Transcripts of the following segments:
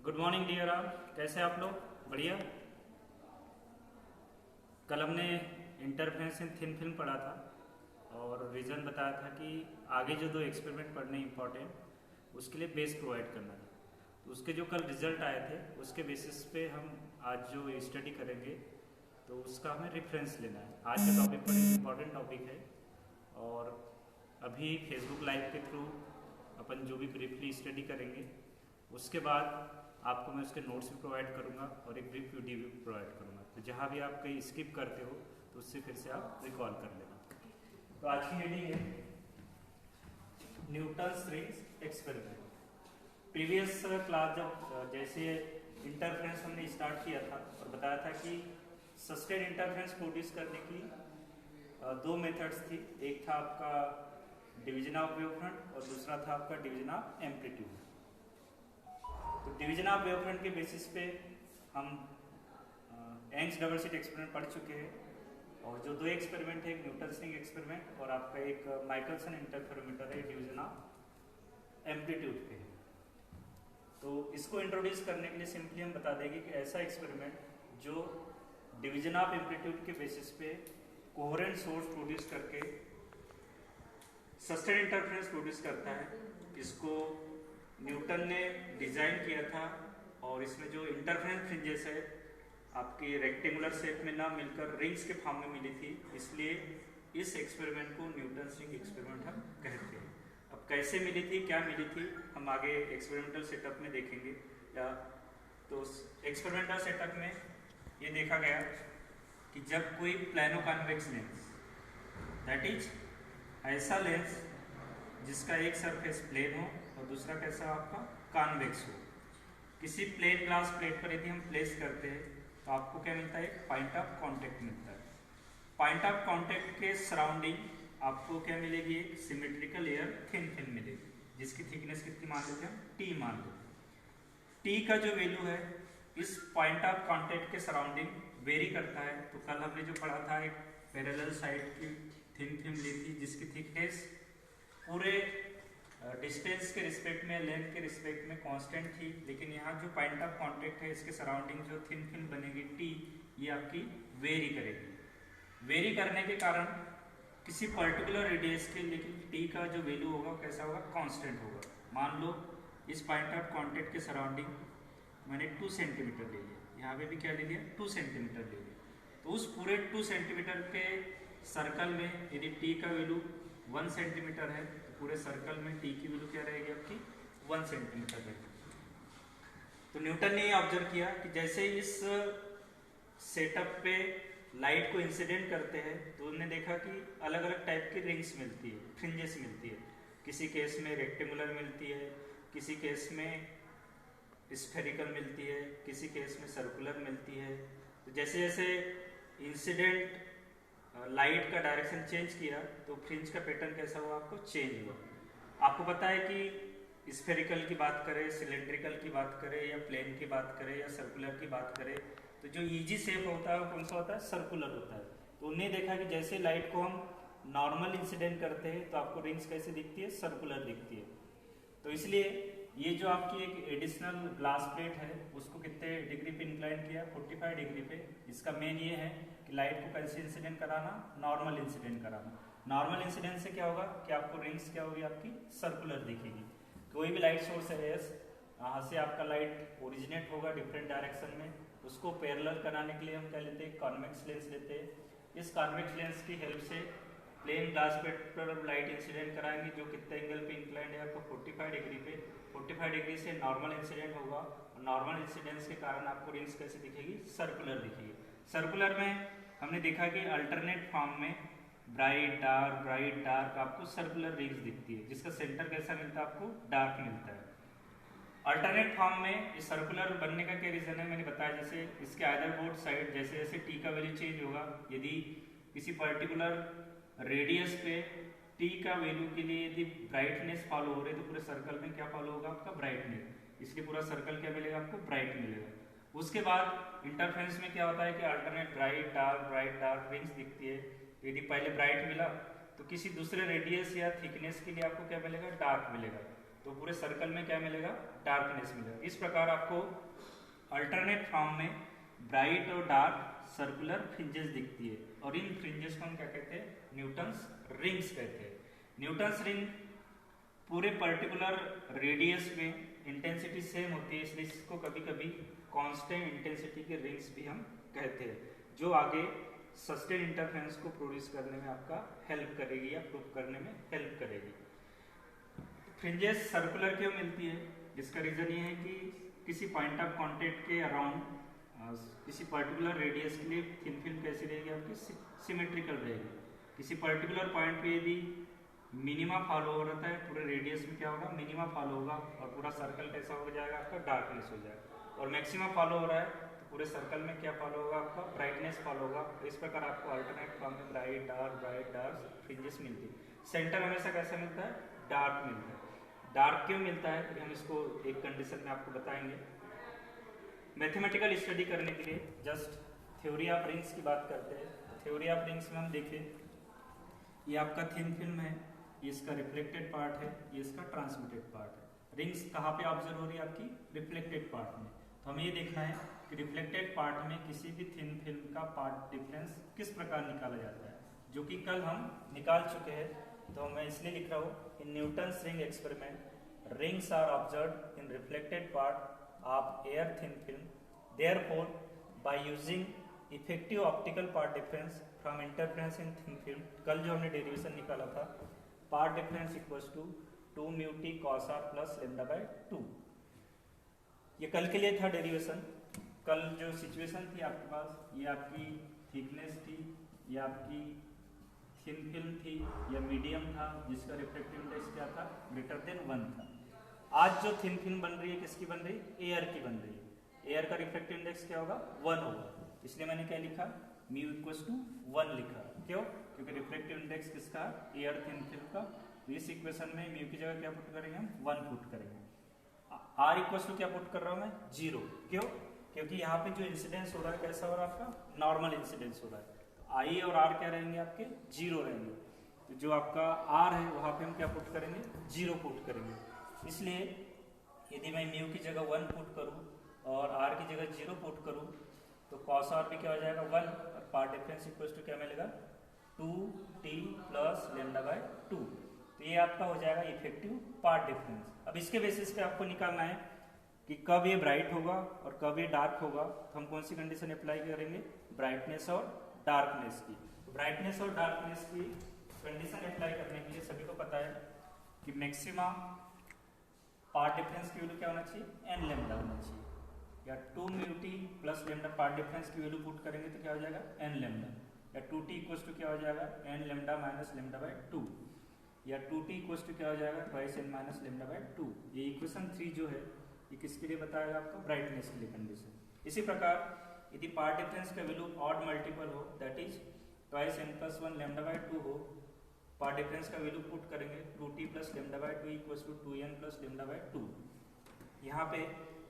Good morning dear आप, कैसे आप लोग? बढ़िया। कल हमने इंटरफेरेंस इन थिन फिल्म पढ़ा था और रीज़न बताया था कि आगे जो दो एक्सपेरिमेंट पढ़ने इंपॉर्टेंट उसके लिए बेस प्रोवाइड करना था। तो उसके जो कल रिजल्ट आए थे उसके बेसिस पे हम आज जो स्टडी करेंगे तो उसका हमें रेफरेंस लेना है। आज का टॉपिक पर इम्पॉर्टेंट टॉपिक है और अभी फेसबुक लाइव के थ्रू अपन जो भी ब्रीफली स्टडी करेंगे उसके बाद आपको मैं उसके नोट्स भी प्रोवाइड करूंगा और एक ब्रीफ वीडियो भी प्रोवाइड करूंगा। तो जहाँ भी आप कहीं स्किप करते हो तो उससे फिर से आप रिकॉल कर लेना। तो आज की हेडिंग है Newton's rings experiment. Previous class जब जैसे इंटरफेरेंस हमने स्टार्ट किया था और बताया था कि सस्टेन इंटरफेरेंस प्रोड्यूस करने की दो मेथड्स थी। एक था आपका डिवीजन ऑफ वेवफ्रंट और दूसरा था आपका डिवीजन ऑफ एम्पलीट्यूड। तो डिवीजन ऑफ वेवफ्रंट के बेसिस पे हम यंग्स डबल स्लिट एक्सपेरिमेंट पढ़ चुके हैं और जो दो एक्सपेरिमेंट है, एक न्यूटन्स रिंग एक्सपेरिमेंट और आपका एक माइकलसन इंटरफेरोमीटर है डिवीजन ऑफ एम्पलीट्यूड पे। तो इसको इंट्रोड्यूस करने के लिए सिंपली हम बता देंगे कि ऐसा एक्सपेरिमेंट जो डिवीजन ऑफ एम्पलीट्यूड के बेसिस पे कोहेरेंट सोर्स प्रोड्यूस करके सस्टेन इंटरफेरेंस प्रोड्यूस करता है, इसको न्यूटन ने डिजाइन किया था। और इसमें जो इंटरफेरेंस फ्रिंजेस है आपकी रेक्टेंगुलर शेप में ना मिलकर रिंग्स के फॉर्म में मिली थी, इसलिए इस एक्सपेरिमेंट को न्यूटन्स रिंग एक्सपेरिमेंट हम कहते हैं। अब कैसे मिली थी, क्या मिली थी, हम आगे एक्सपेरिमेंटल सेटअप में देखेंगे। तो एक्सपेरिमेंटल सेटअप में ये देखा गया कि जब कोई plano convex lens, that is ऐसा लेंस जिसका एक सरफेस प्लेन हो और दूसरा कैसा आपका कॉन्वेक्स हो, किसी प्लेन ग्लास प्लेट पर यदि हम प्लेस करते हैं तो आपको क्या मिलता है, एक पॉइंट ऑफ कांटेक्ट मिलता है। पॉइंट ऑफ कांटेक्ट के सराउंडिंग आपको क्या मिलेगी, एक सिमेट्रिकल लेयर थिन फिल्म मिलेगी जिसकी थिकनेस कितनी मान लेते हैं, टी मान लेते हैं। टी का जो वैल्यू है इस पॉइंट ऑफ कांटेक्ट के सराउंडिंग वेरी करता है। तो कल हमने जो पढ़ा था एक पैरेलल साइड की थिन फिल्म ली थी जिसकी थिकनेस पूरे डिस्टेंस के रिस्पेक्ट में, लेंथ के रिस्पेक्ट में कांस्टेंट थी, लेकिन यहाँ जो पॉइंट ऑफ कांटेक्ट है इसके सराउंडिंग जो थिन फिल्म बनेगी टी, ये आपकी वेरी करेगी। वेरी करने के कारण किसी पर्टिकुलर रेडियस के लेकिन टी का जो वैल्यू होगा कैसा होगा, कांस्टेंट होगा। मान लो इस पॉइंट ऑफ कांटेक्ट के सराउंडिंग मैंने 2 सेंटीमीटर ले लिया, यहाँ पे भी क्या ले लिया, 2 सेंटीमीटर ले लिया। तो उस पूरे 2 सेंटीमीटर के सर्कल में यदि टी का वैल्यू 1 सेंटीमीटर है तो पूरे सर्कल में टी की वैल्यू क्या रहेगी आपकी, 1 सेंटीमीटर रहेगी। तो न्यूटन ने ये ऑब्जर्व किया कि जैसे इस सेटअप पे लाइट को इंसिडेंट करते हैं तो उन्होंने देखा कि अलग अलग टाइप की रिंग्स मिलती है, फ्रिंजेस मिलती है। किसी केस में रेक्टेंगुलर मिलती है, किसी केस में स्फेरिकल मिलती है, किसी केस में सर्कुलर मिलती है। तो जैसे जैसे इंसिडेंट लाइट का डायरेक्शन चेंज किया तो फ्रिंज का पैटर्न कैसा हुआ, आपको चेंज हुआ। आपको पता है कि स्फेरिकल की बात करें, सिलेंड्रिकल की बात करें या प्लेन की बात करें या सर्कुलर की बात करें तो जो इजी शेप होता है वो कौन सा होता है, सर्कुलर होता है। तो उन्हें देखा कि जैसे लाइट को हम नॉर्मल इंसिडेंट करते हैं तो आपको रिंग्स कैसे दिखती है, सर्कुलर दिखती है। तो इसलिए ये जो आपकी एक एडिशनल ग्लास प्लेट है उसको कितने डिग्री पे इंक्लाइन किया, 45 डिग्री पे। इसका मेन ये है कि लाइट को कैसे इंसिडेंट कराना, नॉर्मल इंसिडेंट कराना। नॉर्मल इंसिडेंट से क्या होगा कि आपको रिंग्स क्या होगी, आपकी सर्कुलर दिखेगी। कोई भी लाइट सोर्स है यहाँ से आपका लाइट ओरिजिनेट होगा डिफरेंट डायरेक्शन में, उसको पैरेलल कराने के लिए हम क्या लेते हैं, कॉन्वेक्स लेंस लेते हैं। इस कॉन्वेक्स लेंस की हेल्प से प्लेन ग्लास प्लेट पर लाइट इंसिडेंट कराएंगे जो कितने एंगल पे इंक्लाइंड है, आपको 45 डिग्री पे। 45 डिग्री से नॉर्मल इंसिडेंट होगा और नॉर्मल इंसिडेंस के कारण आपको रिंग्स कैसे दिखेगी, सर्कुलर दिखेगी। सर्कुलर में हमने देखा कि अल्टरनेट फॉर्म में ब्राइट डार्क आपको सर्कुलर रिंग्स दिखती है जिसका सेंटर कैसा मिलता है, आपको डार्क मिलता है। अल्टरनेट फॉर्म में इस सर्कुलर बनने का क्या रीजन है, मैंने बताया जैसे इसके आइदर बोथ साइड जैसे जैसे टी का वैल्यू चेंज होगा, यदि किसी पर्टिकुलर रेडियस पे टी का वैल्यू के लिए यदि ब्राइटनेस फॉलो हो रही है तो पूरे सर्कल में क्या फॉलो होगा, आपका ब्राइटनेस, इसलिए पूरा सर्कल क्या मिलेगा, आपको ब्राइट मिलेगा। उसके बाद इंटरफेरेंस में क्या होता है कि अल्टरनेट ब्राइट डार्क रिंग्स दिखती है। यदि पहले ब्राइट मिला तो किसी दूसरे रेडियस या थिकनेस के लिए आपको क्या मिलेगा, डार्क मिलेगा। तो पूरे सर्कल में क्या मिलेगा, डार्कनेस मिलेगा। इस प्रकार आपको अल्टरनेट फॉर्म में ब्राइट और डार्क सर्कुलर फ्रिंजेस दिखती है, और इन फ्रिंजेस को हम क्या कहते हैं, न्यूटन्स रिंग्स कहते हैं। न्यूटन्स रिंग पूरे पर्टिकुलर रेडियस में इंटेंसिटी सेम होती है, इसलिए इसको कभी कभी कांस्टेंट इंटेंसिटी के रिंग्स भी हम कहते हैं, जो आगे सस्टेन इंटरफेरेंस को प्रोड्यूस करने में आपका हेल्प करेगी या प्रूव करने में हेल्प करेगी। फ्रिंजेस सर्कुलर क्यों मिलती है, जिसका रीजन ये है कि किसी पॉइंट ऑफ कांटेक्ट के अराउंड किसी पर्टिकुलर रेडियस के लिए थिन फिल्म कैसी रहेगी, आपकी सिमेट्रिकल रहेगी। किसी पर्टिकुलर पॉइंट पे यदि मिनिमा फॉलो हो रहा है, पूरे रेडियस में क्या होगा, मिनिमा फॉलो होगा, और पूरा सर्कल कैसा हो जाएगा, आपका डार्कनेस हो जाएगा। और मैक्सिमा फॉलो हो रहा है तो पूरे सर्कल में क्या फॉलो होगा, आपका ब्राइटनेस फॉलो होगा। तो इस प्रकार आपको अल्टरनेट फॉर्म में ब्राइट डार्क फ्रिंजेस मिलती है। सेंटर हमेशा कैसा मिलता है, डार्क मिलता है। डार्क क्यों मिलता है, तो हम इसको एक कंडीशन में आपको बताएंगे। मैथमेटिकल स्टडी करने के लिए जस्ट थ्योरी ऑफ रिंग्स की बात करते हैं। थ्योरी ऑफ रिंग्स में हम देखें, ये आपका थिन फिल्म है, ये इसका रिफ्लेक्टेड पार्ट है, ये इसका ट्रांसमिटेड पार्ट है। रिंग्स कहाँ पे ऑब्जर्व हो रही है, आपकी रिफ्लेक्टेड पार्ट में। तो हमें ये देखना है कि रिफ्लेक्टेड पार्ट में किसी भी थिन फिल्म का पार्ट डिफरेंस किस प्रकार निकाला जाता है, जो कि कल हम निकाल चुके हैं। तो मैं इसलिए लिख रहा हूँ, in Newton's ring experiment rings are observed in reflected part of air thin film, therefore by using effective optical part difference from interference in thin film, कल जो हमने डेरिवेशन निकाला था, path difference equals to 2 mu t cos r plus lambda by 2। ये कल के लिए था डेरिवेशन। कल जो सिचुएशन थी आपके पास, ये आपकी थिकनेस थी, ये आपकी थिन फिल्म थी, या मीडियम था, जिसका रिफ्लेक्टिव इंडेक्स क्या था, ग्रेटर देन 1 था। आज जो थिन फिल्म बन रही है, किसकी बन रही है, एयर की बन रही है। एयर का रिफ्लेक्टिव इंडेक्स क्या होगा, 1 होगा। इसलिए मैंने क्या लिखा, म्यू इक्वल्स टू 1 लिखा। क्यों, क्योंकि रिफ्लेक्टिव इंडेक्स किसका, एयर थिन फिल्म का। तो इस इक्वेशन में म्यू की जगह क्या पुट करेंगे, हम 1 पुट करेंगे। आर इक्वल्स टू क्या पुट कर रहा हूं मैं, 0। क्यों, क्योंकि यहाँ पे जो इंसिडेंस हो रहा है कैसा हो रहा है, आपका नॉर्मल इंसिडेंस हो रहा है। तो आई और आर क्या रहेंगे, आपके 0 रहेंगे। तो जो आपका आर है वहां पे हम क्या पुट करेंगे, 0 पुट करेंगे। इसलिए यदि मैं म्यू की जगह 1 पुट करूं और आर की जगह 0 पुट करूं, तो कॉस आर भी क्या हो जाएगा, 1, और पार्ट डिफरेंस इक्वल्स टू क्या मिलेगा, 2t प्लस लेमडा बाय 2। तो ये आपका हो जाएगा इफेक्टिव पार्ट डिफरेंस। अब इसके बेसिस पे आपको निकालना है कि कब ये ब्राइट होगा और कब ये डार्क होगा। तो हम कौन सी कंडीशन अप्लाई करेंगे, ब्राइटनेस और डार्कनेस की। ब्राइटनेस और डार्कनेस की कंडीशन अप्लाई करने के लिए सभी को पता है कि मैक्सिमा पार्ट डिफरेंस की वैल्यू क्या होना चाहिए, एन लेमडा होना चाहिए, या 2 mu t plus lambda path difference की वैल्यू पुट करेंगे तो क्या हो जाएगा, एन लेमडा, या 2t इक्वल्स टू क्या हो जाएगा, n lambda minus lambda by 2, या 2t इक्वल्स टू क्या हो जाएगा, twice n minus lambda by 2। ये इक्वेशन 3 जो है ये किसके लिए बताएगा, आपको ब्राइटनेस के लिए कंडीशन। इसी प्रकार यदि पार्ट डिफरेंस का वैल्यू ऑड मल्टीपल हो, that is twice n plus 1 lambda by 2 हो, पार्ट डिफरेंस का वैल्यू पुट करेंगे 2t plus lambda by 2 equals to 2n plus lambda by 2। यहाँ पे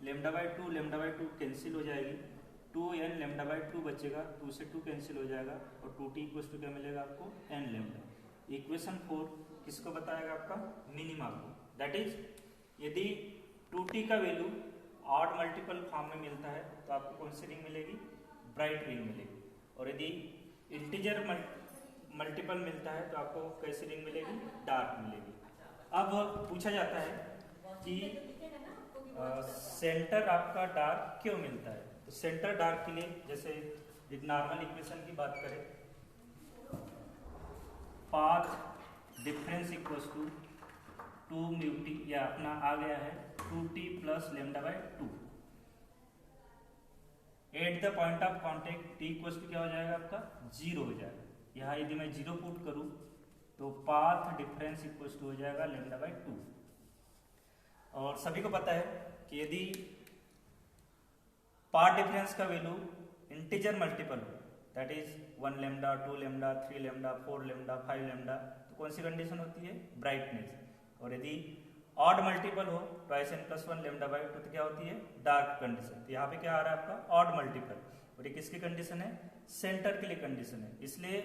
लेमडा बाय 2 कैंसिल हो जाएगी, 2n लेमडा बाय 2 बचेगा, 2 से 2 कैंसिल हो जाएगा, और 2t इक्वल्स टू क्या मिलेगा आपको, n लेमडा। इक्वेशन 4 किसको बताएगा, आपका मिनिमा को। दैट इज यदि 2t का वैल्यू ऑड मल्टीपल फॉर्म में मिलता है तो आपको कौन सी रिंग मिलेगी, ब्राइट रिंग मिलेगी। और यदि इंटीजर मल्टीपल मिलता है तो आपको कैसी रिंग मिलेगी, डार्क मिलेगी। अब पूछा जाता है कि सेंटर आपका डार्क क्यों मिलता है। तो सेंटर डार्क के लिए जैसे एक नॉर्मल इक्वेशन की बात करें, path difference equals to 2 mu t, या अपना आ गया है 2t plus lambda by 2। At the point of contact t equals to क्या हो जाएगा, आपका 0 हो जाएगा। यहाँ यदि मैं 0 पुट करूं तो पाथ डिफरेंस इक्वल्स टू हो जाएगा लेमडा बाय 2। और सभी को पता है कि यदि पाथ डिफरेंस का वैल्यू इंटीजर मल्टीपल हो, that is 1 lambda, 2 lambda, 3 lambda, 4 lambda, 5 lambda, तो कौन सी कंडीशन होती है, ब्राइटनेस। और यदि ऑड मल्टीपल हो, twice n plus 1 lambda by 2, तो क्या होती है, डार्क कंडीशन। तो यहाँ पे क्या आ रहा है आपका, ऑड मल्टीपल, और ये किसकी कंडीशन है, सेंटर के लिए कंडीशन है। इसलिए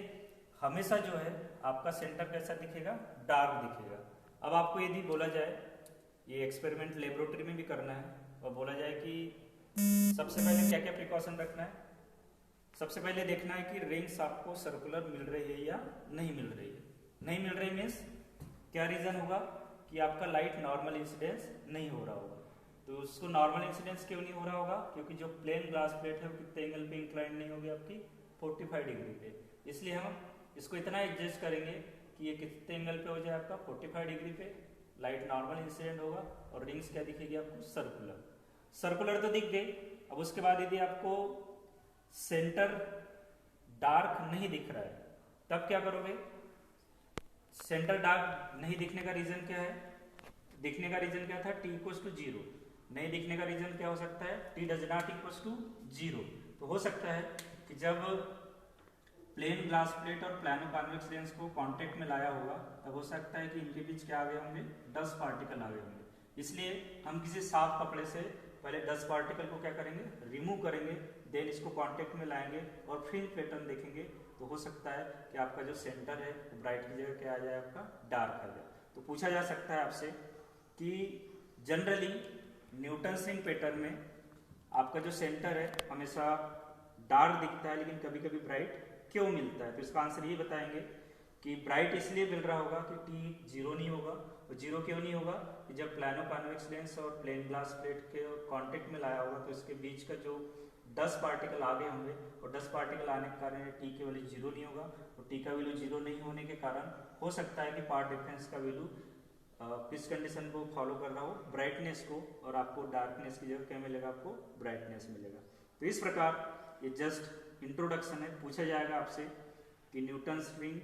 हमेशा जो है आपका सेंटर कैसा दिखेगा, डार्क दिखेगा। अब आपको यदि बोला जाए ये एक्सपेरिमेंट लेबोरेटरी में भी करना है और बोला जाए कि सबसे पहले क्या क्या प्रिकॉशन रखना है। सबसे पहले देखना है कि रिंग्स आपको सर्कुलर मिल रही है या नहीं मिल रही है। नहीं मिल रही मीन्स क्या रीजन होगा कि आपका लाइट नॉर्मल इंसिडेंस नहीं हो रहा होगा। तो उसको नॉर्मल इंसिडेंस क्यों नहीं हो रहा होगा, क्योंकि जो प्लेन ग्लास प्लेट है वो कितने एंगल पे इंक्लाइन नहीं होगी आपकी 45 डिग्री पे। इसलिए हम इसको इतना एडजस्ट करेंगे कि ये कितने एंगल पे हो जाए आपका 45 डिग्री पे, लाइट नॉर्मल इंसिडेंट होगा और रिंग्स क्या दिखेगी आपको सर्कुलर। सर्कुलर तो दिख गई। अब उसके बाद यदि आपको सेंटर डार्क नहीं दिख रहा है तब क्या करोगे। सेंटर डार्क नहीं दिखने का रीजन क्या है, दिखने का रीजन क्या था, t इक्वल्स टू 0। नहीं दिखने का रीजन क्या हो सकता है, t does not equals to 0। तो हो सकता है कि जब प्लेन ग्लास प्लेट और प्लानो कॉन्वेक्स लेंस को कांटेक्ट में लाया होगा तब हो सकता है कि इनके बीच क्या आ गए होंगे, डस्ट पार्टिकल आ गए होंगे। इसलिए हम किसी साफ कपड़े से पहले डस्ट पार्टिकल को क्या करेंगे, रिमूव करेंगे, देन इसको कांटेक्ट में लाएंगे और फ्रिंज पैटर्न देखेंगे। तो हो सकता है कि आपका जो सेंटर है वो ब्राइट की जगह क्या आ जाए, आपका डार्क आ जाए। तो पूछा जा सकता है आपसे कि जनरली न्यूटन रिंग पैटर्न में आपका जो सेंटर है हमेशा डार्क दिखता है लेकिन कभी कभी ब्राइट क्यों मिलता है। तो इसका आंसर ये बताएंगे कि ब्राइट इसलिए मिल रहा होगा कि टी 0 नहीं होगा। तो 0 क्यों नहीं होगा कि जब प्लानो कॉन्वेक्स लेंस और प्लेन ग्लास प्लेट के कांटेक्ट में लाया होगा तो इसके बीच का जो डस्ट पार्टिकल आगे होंगे और डस्ट पार्टिकल आने के कारण टी की वैल्यू 0 नहीं होगा। तो टी का वैल्यू 0 नहीं होने के कारण हो सकता है कि पार्ट डिफरेंस का वैल्यू किस कंडीशन को फॉलो कर रहा हो, ब्राइटनेस को, और आपको डार्कनेस की जगह क्या मिलेगा, आपको ब्राइटनेस मिलेगा। तो इस प्रकार ये जस्ट इंट्रोडक्शन है। पूछा जाएगा आपसे कि न्यूटन्स रिंग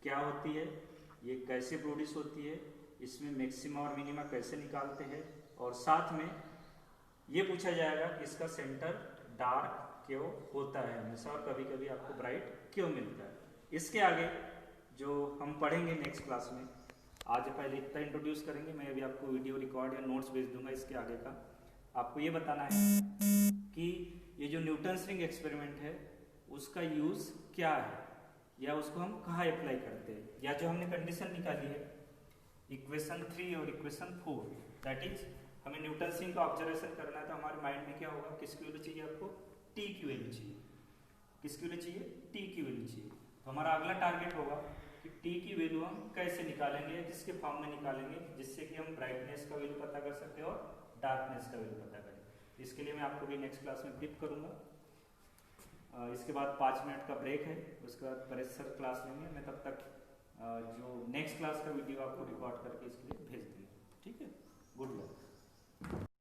क्या होती है, ये कैसे प्रोड्यूस होती है, इसमें मैक्सिमा और मिनिमा कैसे निकालते हैं, और साथ में ये पूछा जाएगा कि इसका सेंटर डार्क क्यों होता है हमेशा और कभी कभी आपको ब्राइट क्यों मिलता है। इसके आगे जो हम पढ़ेंगे नेक्स्ट क्लास में, आज पहले इतना इंट्रोड्यूस करेंगे। मैं अभी आपको वीडियो रिकॉर्ड या नोट्स भेज दूंगा इसके आगे का। आपको ये बताना है कि ये जो न्यूटन रिंग एक्सपेरिमेंट है उसका यूज क्या है या उसको हम कहाँ अप्लाई करते हैं, या जो हमने कंडीशन निकाली है इक्वेशन 3 और इक्वेशन 4, दैट इज हमें न्यूटन रिंग का ऑब्जर्वेशन करना है। तो हमारे माइंड में क्या होगा, किसकी वैल्यू चाहिए आपको, टी की वैल्यू चाहिए। किसकी वैल्यू चाहिए, टी की वैल्यू चाहिए। तो हमारा अगला टारगेट होगा कि टी की वैल्यू हम कैसे निकालेंगे, किसके फॉर्म में निकालेंगे, जिससे कि हम ब्राइटनेस का वैल्यू पता कर सके और डार्कनेस का वैल्यू पता करें। इसके लिए मैं आपको भी नेक्स्ट क्लास में ब्रीफ करूंगा। इसके बाद 5 मिनट का ब्रेक है, उसके बाद परेश सर क्लास लेंगे। मैं तब तक जो नेक्स्ट क्लास का वीडियो आपको रिकॉर्ड करके इसके लिए भेज दूँगा। ठीक है, गुड लक।